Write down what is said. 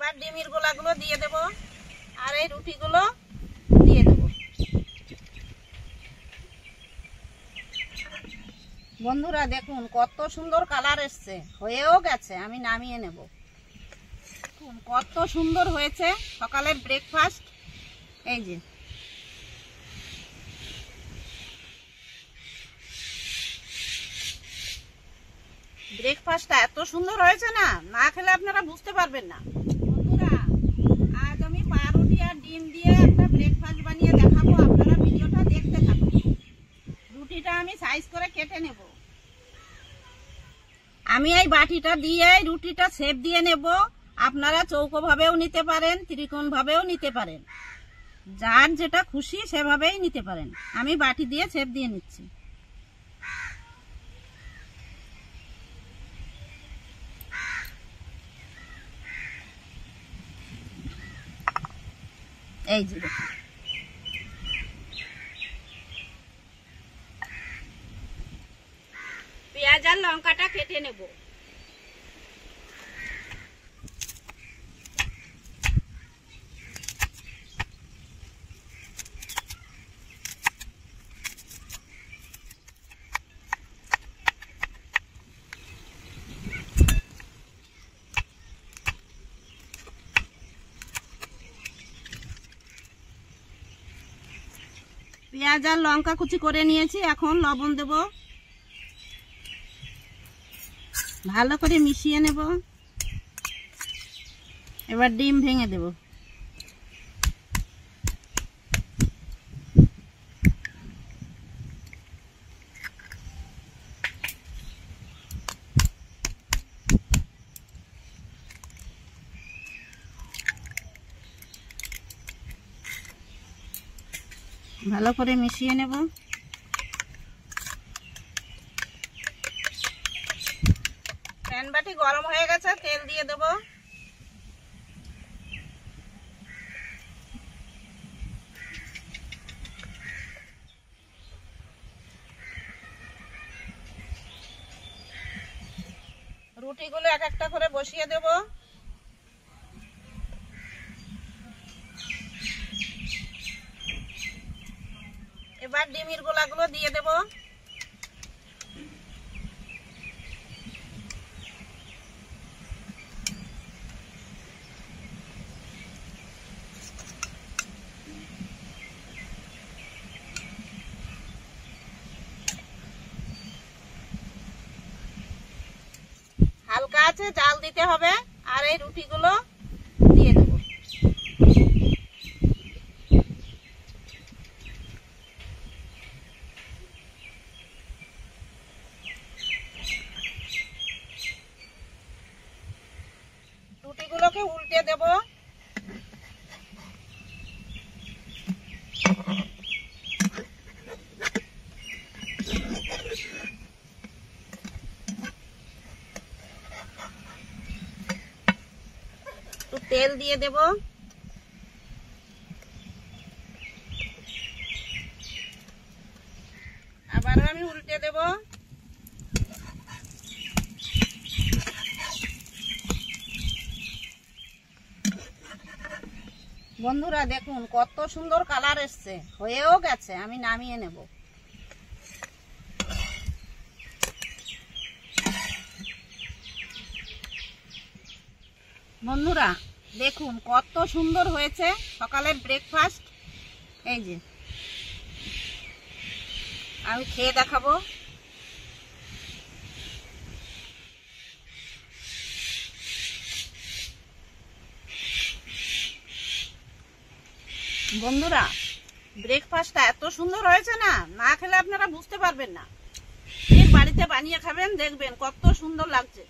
এবার ডিমের গোলাগুলো দিয়ে দেব আর এই রুটিগুলো দিয়ে দেব। বন্ধুরা দেখুন কত সুন্দর কালার এসছে, হয়েও গেছে, আমি নামিয়ে নেব। কত সুন্দর হয়েছে সকালের ব্রেকফাস্ট। এই যে ব্রেকফাস্টটা এত সুন্দর হয়েছে না, না খেলে আপনারা বুঝতে পারবেন না। বন্ধুরা আজ আমি পাউরুটি আর ডিম দিয়ে একটা ব্রেকফাস্ট বানিয়ে দেখাবো, আপনারা ভিডিওটা দেখতে থাকুন। রুটিটা আমি সাইজ করে কেটে নেব। আমি এই বাটিটা দিয়ে রুটিটা শেপ দিয়ে নেব। আপনারা চৌকো ভাবেও নিতে পারেন, ত্রিকোণ ভাবেও নিতে পারেন, যার যেটা খুশি সেভাবেই নিতে পারেন। আমি বাটি দিয়ে শেপ দিয়ে নিচ্ছি। এই যে পেঁয়াজ আর লঙ্কাটা কেটে নেব। পেঁয়াজ আর লঙ্কা কুচি করে নিয়েছি, এখন লবণ দেব, ভালো করে মিশিয়ে নেব। এবার ডিম ভেঙে দেব। ভালো করে মিশিয়ে নেব। প্যান বাটি গরম হয়ে গেছে, তেল দিয়ে দেব। রুটিগুলো এক একটা করে বসিয়ে দেব। এবার ডিমের গোলাগুলো দিয়ে দেব। হালকা আছে জাল দিতে হবে আর এই রুটিগুলো দিয়ে দেব। রুটিগুলোকে উল্টে দেব। একটু তেল দিয়ে দেব। আবারও আমি উল্টে দেব। বন্ধুরা দেখুন কত সুন্দর কালার এসছে, হয়েও গেছে, আমি নামিয়ে নেব। বন্ধুরা দেখুন কত সুন্দর হয়েছে সকালের ব্রেকফাস্ট। এই যে আমি খেয়ে দেখাবো। বন্ধুরা ব্রেকফাস্টটা এত সুন্দর হয়েছে না, না খেলে আপনারা বুঝতে পারবেন না। বাড়িতে বানিয়ে খাবেন, দেখবেন কত সুন্দর লাগছে।